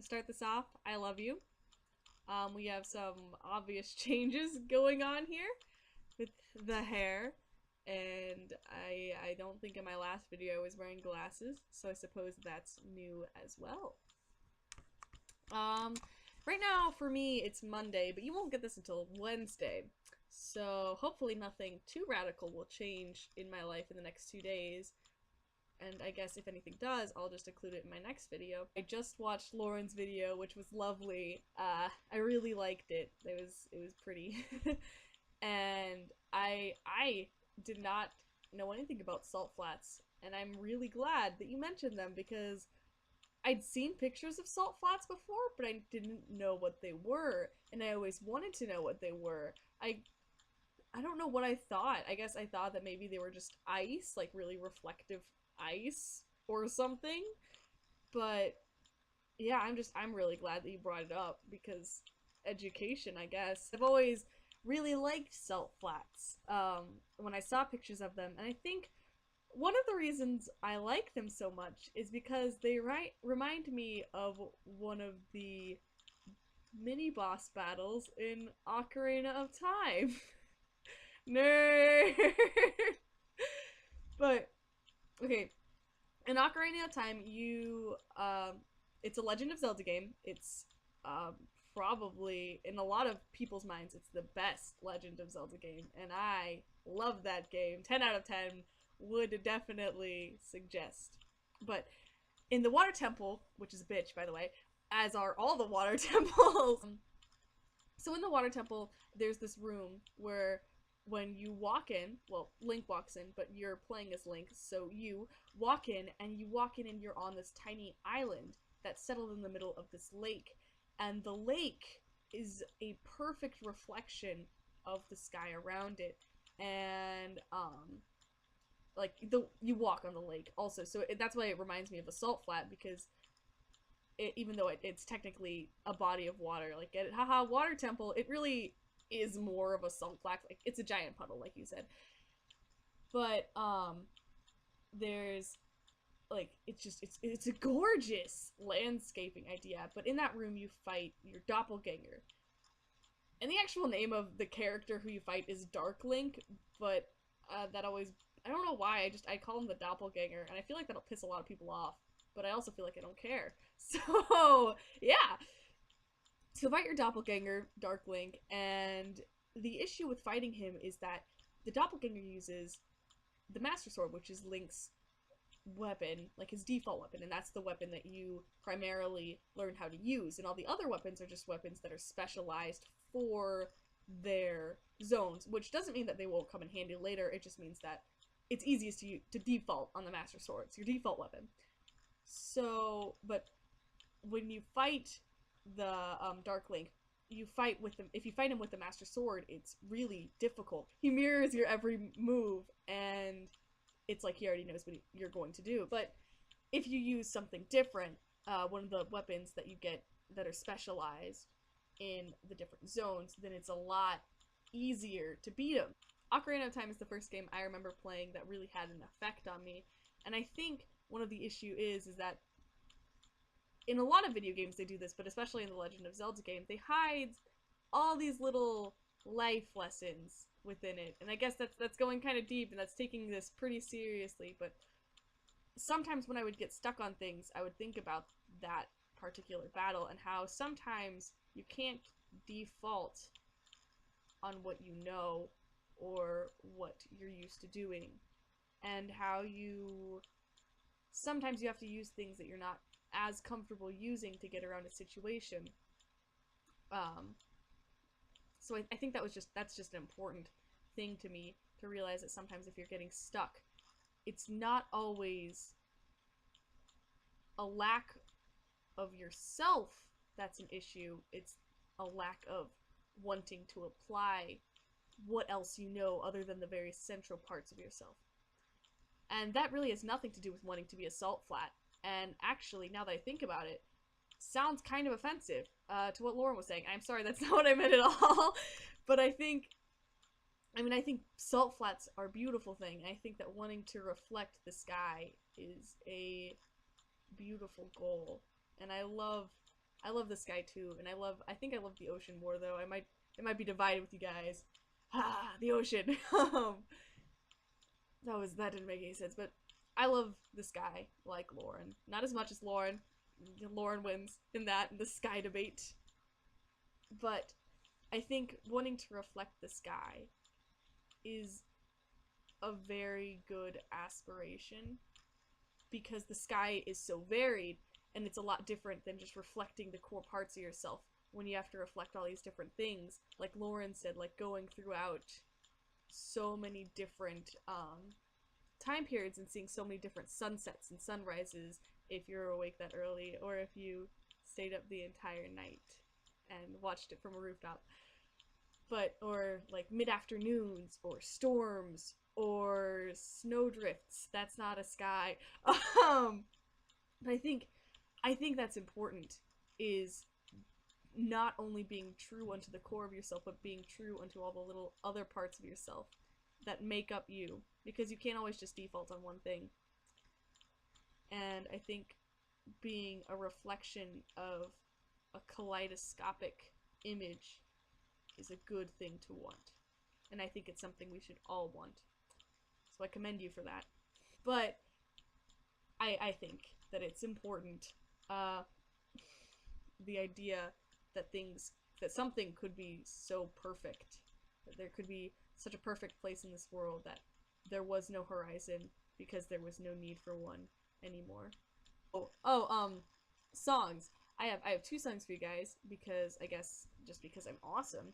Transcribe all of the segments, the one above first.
start this off, I love you. We have some obvious changes going on here with the hair, and I don't think in my last video I was wearing glasses, so I suppose that's new as well. Right now for me it's Monday, but you won't get this until Wednesday, so hopefully nothing too radical will change in my life in the next 2 days. And I guess if anything does, I'll just include it in my next video. I just watched Lauren's video, which was lovely. I really liked it. It was pretty. And I did not know anything about salt flats, and I'm really glad that you mentioned them because I'd seen pictures of salt flats before, but I didn't know what they were, and I always wanted to know what they were. I don't know what I thought. I guess I thought that maybe they were just ice, like really reflective ice or something. But yeah, I'm really glad that you brought it up because education, I guess. I've always really liked salt flats when I saw pictures of them, and I think one of the reasons I like them so much is because they remind me of one of the mini boss battles in Ocarina of Time. Nerd. But okay, in Ocarina of Time, it's a Legend of Zelda game. It's probably in a lot of people's minds, it's the best Legend of Zelda game, and I love that game. 10 out of 10 would definitely suggest. But in the Water Temple, which is a bitch, by the way, as are all the Water Temples. So in the Water Temple, there's this room where when you walk in, well, Link walks in, but you're playing as Link, so you walk in and you're on this tiny island that's settled in the middle of this lake. And the lake is a perfect reflection of the sky around it. And, like, you walk on the lake also, so that's why it reminds me of a salt flat, because even though it's technically a body of water, like, get it? Haha, Water Temple, it really is more of a salt flat. Like, it's a giant puddle, like you said. But there's like, it's a gorgeous landscaping idea. But in that room you fight your doppelganger, and the actual name of the character who you fight is Dark Link, but that always, I don't know why, I call him the doppelganger, and I feel like that'll piss a lot of people off, but I also feel like I don't care. So yeah, so fight your doppelganger, Dark Link, and the issue with fighting him is that the doppelganger uses the Master Sword, which is Link's weapon, like his default weapon, and that's the weapon that you primarily learn how to use, and all the other weapons are just weapons that are specialized for their zones, which doesn't mean that they won't come in handy later. It just means that it's easiest to default on the Master Sword. It's your default weapon. So, but when you fight the Dark Link, if you fight him with the Master Sword, it's really difficult. He mirrors your every move, and it's like he already knows what you're going to do. But if you use something different, one of the weapons that you get that are specialized in the different zones, then it's a lot easier to beat him. Ocarina of Time is the first game I remember playing that really had an effect on me, and I think one of the issue is that in a lot of video games they do this, but especially in the Legend of Zelda game, they hide all these little life lessons within it. And I guess that's going kind of deep, and that's taking this pretty seriously, but sometimes when I would get stuck on things, I would think about that particular battle and how sometimes you can't default on what you know or what you're used to doing, and how sometimes you have to use things that you're not as comfortable using to get around a situation. So I think that's just an important thing to me, to realize that sometimes if you're getting stuck, it's not always a lack of yourself that's an issue, it's a lack of wanting to apply what else you know other than the very central parts of yourself. And that really has nothing to do with wanting to be a salt flat. And actually, now that I think about it, sounds kind of offensive to what Lauren was saying. I'm sorry, that's not what I meant at all. But I think salt flats are a beautiful thing. I think that wanting to reflect the sky is a beautiful goal. And I love I love the sky too, and I think I love the ocean more though. It might be divided with you guys. Ah, the ocean. That didn't make any sense, but I love the sky like Lauren. Not as much as Lauren. Lauren wins in the sky debate. But I think wanting to reflect the sky is a very good aspiration because the sky is so varied and it's a lot different than just reflecting the core parts of yourself when you have to reflect all these different things. Like Lauren said, like going throughout so many different time periods and seeing so many different sunsets and sunrises if you're awake that early or if you stayed up the entire night and watched it from a rooftop. But, or like mid afternoons, or storms, or snowdrifts. That's not a sky. Um, but I think that's important is not only being true unto the core of yourself, but being true unto all the little other parts of yourself that make up you. Because you can't always just default on one thing. And I think being a reflection of a kaleidoscopic image is a good thing to want. And I think it's something we should all want. So I commend you for that. But I think that it's important, uh, the idea that something could be so perfect, that there could be such a perfect place in this world that there was no horizon because there was no need for one anymore. Songs. I have two songs for you guys because I guess just because I'm awesome.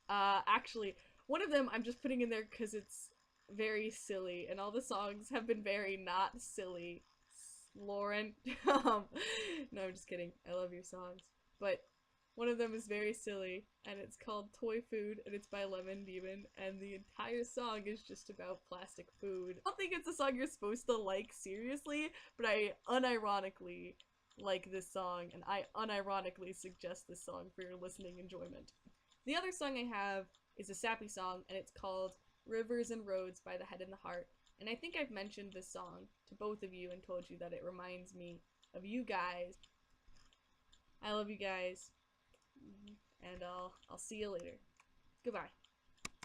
Actually, one of them I'm just putting in there because it's very silly, and all the songs have been very not silly. Lauren, no, I'm just kidding. I love your songs, but one of them is very silly, and it's called Toy Food, and it's by Lemon Demon, and the entire song is just about plastic food. I don't think it's a song you're supposed to like seriously, but I unironically like this song, and I unironically suggest this song for your listening enjoyment. The other song I have is a sappy song, and it's called Rivers and Roads by The Head and the Heart. And I think I've mentioned this song to both of you and told you that it reminds me of you guys. I love you guys, and I'll see you later. Goodbye.